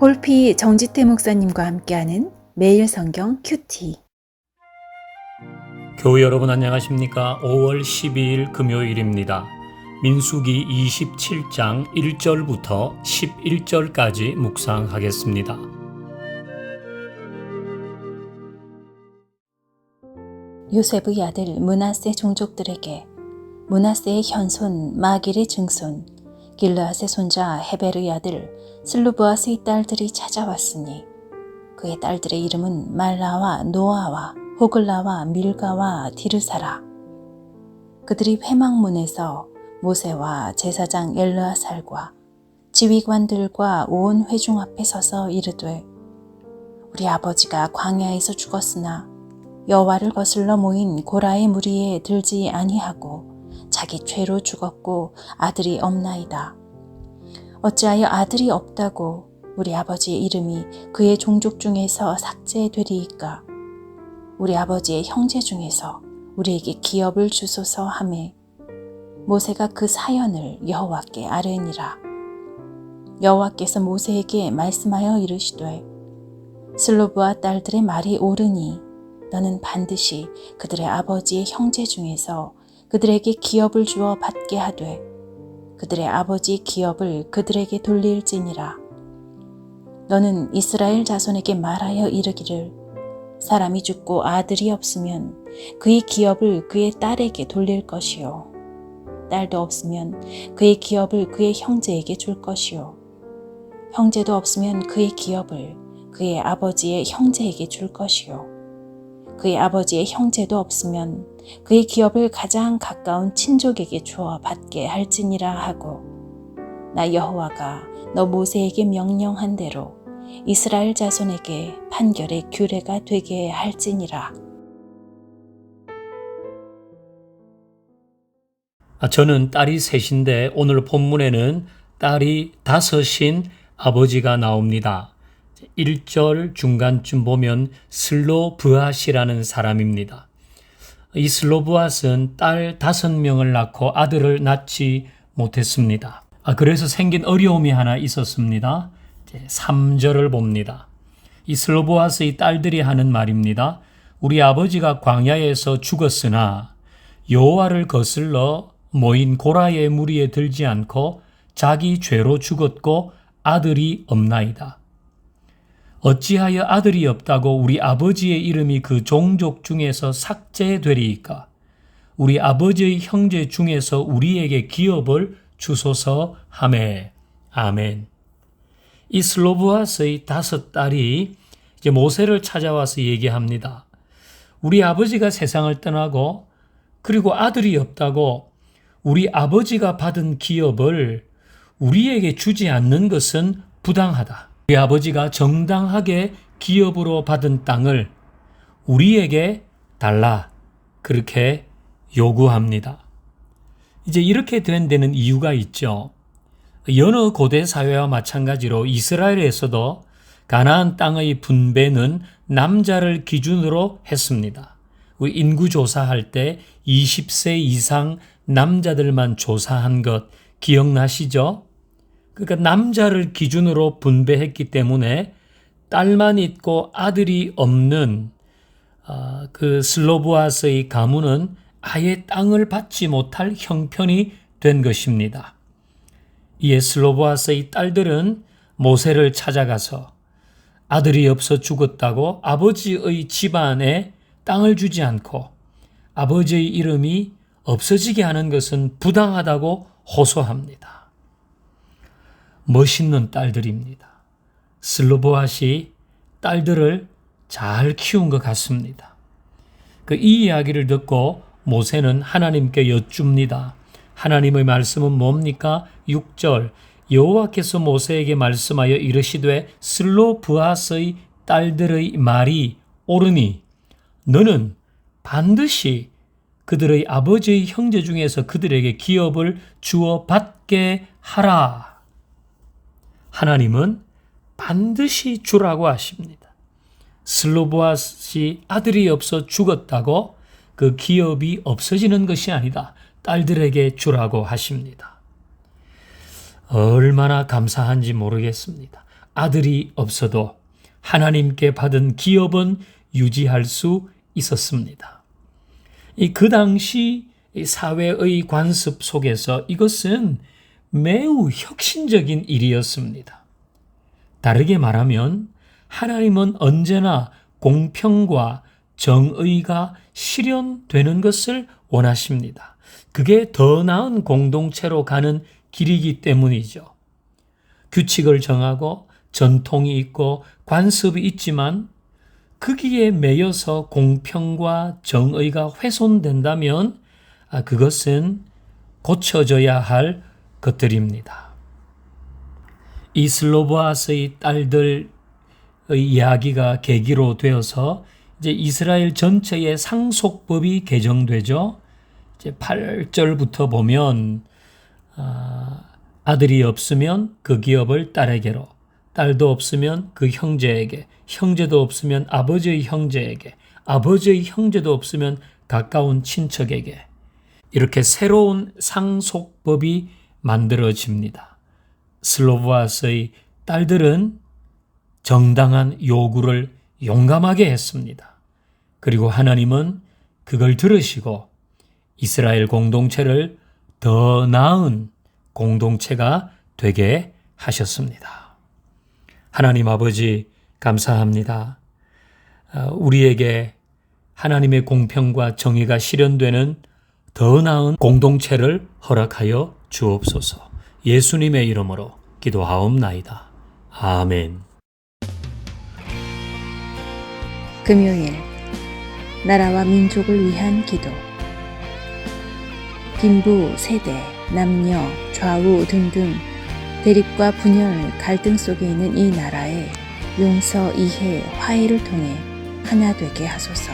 홀피 정지태 목사님과 함께하는 매일 성경 큐티. 교우 여러분 안녕하십니까? 5월 12일 금요일입니다. 민수기 27장 1절부터 11절까지 묵상하겠습니다. 요셉의 아들 므낫세 종족들에게 므낫세의 현손 마길의 증손 길르앗의 손자 헤벨의 아들 슬루브앗의 딸들이 찾아왔으니 그의 딸들의 이름은 말라와 노아와 호글라와 밀가와 디르사라. 그들이 회막문에서 모세와 제사장 엘르아살과 지휘관들과 온 회중 앞에 서서 이르되 우리 아버지가 광야에서 죽었으나 여호와를 거슬러 모인 고라의 무리에 들지 아니하고 자기 죄로 죽었고 아들이 없나이다. 어찌하여 아들이 없다고 우리 아버지의 이름이 그의 종족 중에서 삭제되리이까? 우리 아버지의 형제 중에서 우리에게 기업을 주소서 하매 모세가 그 사연을 여호와께 아뢰니라. 여호와께서 모세에게 말씀하여 이르시되 슬로브와 딸들의 말이 옳으니 너는 반드시 그들의 아버지의 형제 중에서 그들에게 기업을 주어 받게 하되 그들의 아버지 기업을 그들에게 돌릴지니라. 너는 이스라엘 자손에게 말하여 이르기를 사람이 죽고 아들이 없으면 그의 기업을 그의 딸에게 돌릴 것이요 딸도 없으면 그의 기업을 그의 형제에게 줄 것이요 형제도 없으면 그의 기업을 그의 아버지의 형제에게 줄 것이요 그의 아버지의 형제도 없으면 그의 기업을 가장 가까운 친족에게 주어 받게 할지니라 하고 나 여호와가 너 모세에게 명령한 대로 이스라엘 자손에게 판결의 규례가 되게 할지니라. 저는 딸이 셋인데 오늘 본문에는 딸이 5인 아버지가 나옵니다. 1절 중간쯤 보면 슬로브앗이라는 사람입니다. 이 슬로브앗은 딸 5명을 낳고 아들을 낳지 못했습니다. 그래서 생긴 어려움이 하나 있었습니다. 3절을 봅니다. 이 슬로브앗의 딸들이 하는 말입니다. 우리 아버지가 광야에서 죽었으나 여호와를 거슬러 모인 고라의 무리에 들지 않고 자기 죄로 죽었고 아들이 없나이다. 어찌하여 아들이 없다고 우리 아버지의 이름이 그 종족 중에서 삭제되리이까? 우리 아버지의 형제 중에서 우리에게 기업을 주소서 하매. 아멘. 이 슬로브앗의 5딸이 이제 모세를 찾아와서 얘기합니다. 우리 아버지가 세상을 떠나고 그리고 아들이 없다고 우리 아버지가 받은 기업을 우리에게 주지 않는 것은 부당하다. 우리 아버지가 정당하게 기업으로 받은 땅을 우리에게 달라. 그렇게 요구합니다. 이제 이렇게 된 데는 이유가 있죠. 여느 고대 사회와 마찬가지로 이스라엘에서도 가나안 땅의 분배는 남자를 기준으로 했습니다. 인구 조사할 때 20세 이상 남자들만 조사한 것 기억나시죠? 그러니까 남자를 기준으로 분배했기 때문에 딸만 있고 아들이 없는 그 슬로브앗의 가문은 아예 땅을 받지 못할 형편이 된 것입니다. 이에 슬로브앗의 딸들은 모세를 찾아가서 아들이 없어 죽었다고 아버지의 집안에 땅을 주지 않고 아버지의 이름이 없어지게 하는 것은 부당하다고 호소합니다. 멋있는 딸들입니다. 슬로브앗이 딸들을 잘 키운 것 같습니다. 이 이야기를 듣고 모세는 하나님께 여쭙니다. 하나님의 말씀은 뭡니까? 6절 여호와께서 모세에게 말씀하여 이르시되 슬로브앗의 딸들의 말이 옳으니 너는 반드시 그들의 아버지의 형제 중에서 그들에게 기업을 주어 받게 하라. 하나님은 반드시 주라고 하십니다. 슬로브앗이 아들이 없어 죽었다고 그 기업이 없어지는 것이 아니다. 딸들에게 주라고 하십니다. 얼마나 감사한지 모르겠습니다. 아들이 없어도 하나님께 받은 기업은 유지할 수 있었습니다. 그 당시 사회의 관습 속에서 이것은 매우 혁신적인 일이었습니다. 다르게 말하면 하나님은 언제나 공평과 정의가 실현되는 것을 원하십니다. 그게 더 나은 공동체로 가는 길이기 때문이죠. 규칙을 정하고 전통이 있고 관습이 있지만 거기에 매여서 공평과 정의가 훼손된다면 그것은 고쳐져야 할 것들입니다. 이 슬로보아스의 딸들의 이야기가 계기로 되어서 이제 이스라엘 전체의 상속법이 개정되죠. 이제 8절부터 보면 아들이 없으면 그 기업을 딸에게로, 딸도 없으면 그 형제에게, 형제도 없으면 아버지의 형제에게, 아버지의 형제도 없으면 가까운 친척에게, 이렇게 새로운 상속법이 만들어집니다. 슬로보아스의 딸들은 정당한 요구를 용감하게 했습니다. 그리고 하나님은 그걸 들으시고 이스라엘 공동체를 더 나은 공동체가 되게 하셨습니다. 하나님 아버지 감사합니다. 우리에게 하나님의 공평과 정의가 실현되는 더 나은 공동체를 허락하여 주옵소서. 예수님의 이름으로 기도하옵나이다. 아멘. 금요일 나라와 민족을 위한 기도. 빈부, 세대, 남녀, 좌우 등등 대립과 분열, 갈등 속에 있는 이 나라에 용서, 이해, 화해를 통해 하나 되게 하소서.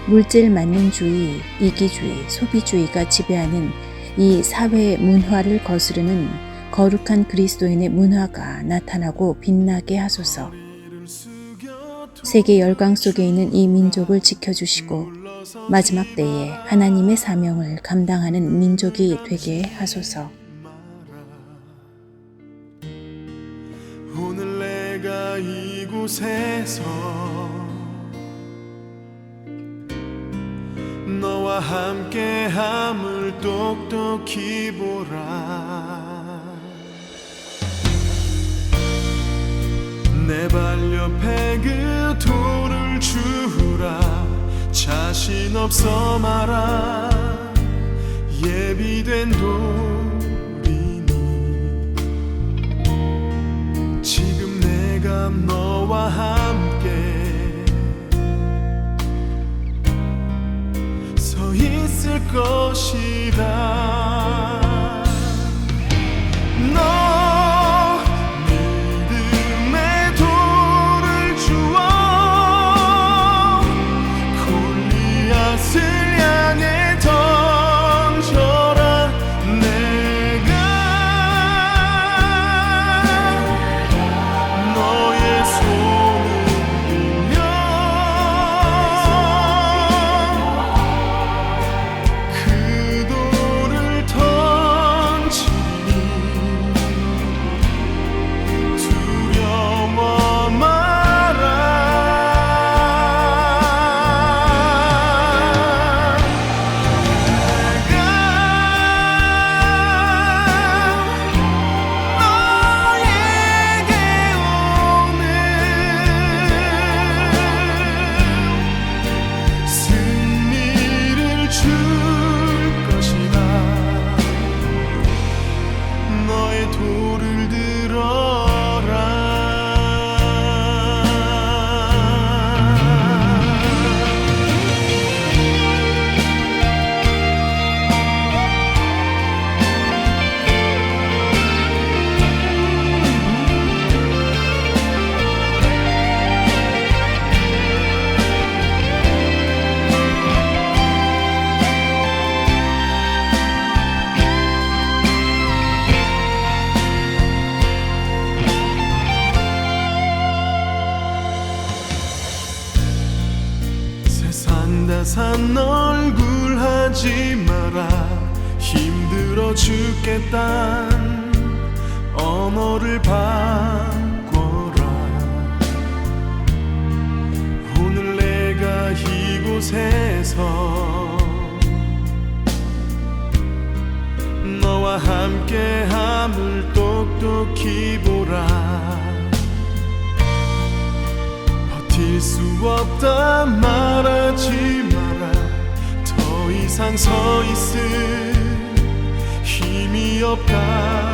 물질 만능주의, 이기주의, 소비주의가 지배하는 이 사회 문화를 거스르는 거룩한 그리스도인의 문화가 나타나고 빛나게 하소서. 세계 열강 속에 있는 이 민족을 지켜주시고 마지막 때에 하나님의 사명을 감당하는 민족이 되게 하소서. 오늘 내가 이곳에서 너와 함께함을 똑똑히 보라. 내 발 옆에 그 돌을 주라. 자신 없어 마라. 예비된 돌이니 지금 내가 너와 함께 서 있을 것이다. 산 얼굴 하지 마라. 힘들어 죽겠단 언어를 봐 없다 말하지 마라. 더 이상 서 있을 힘이 없다.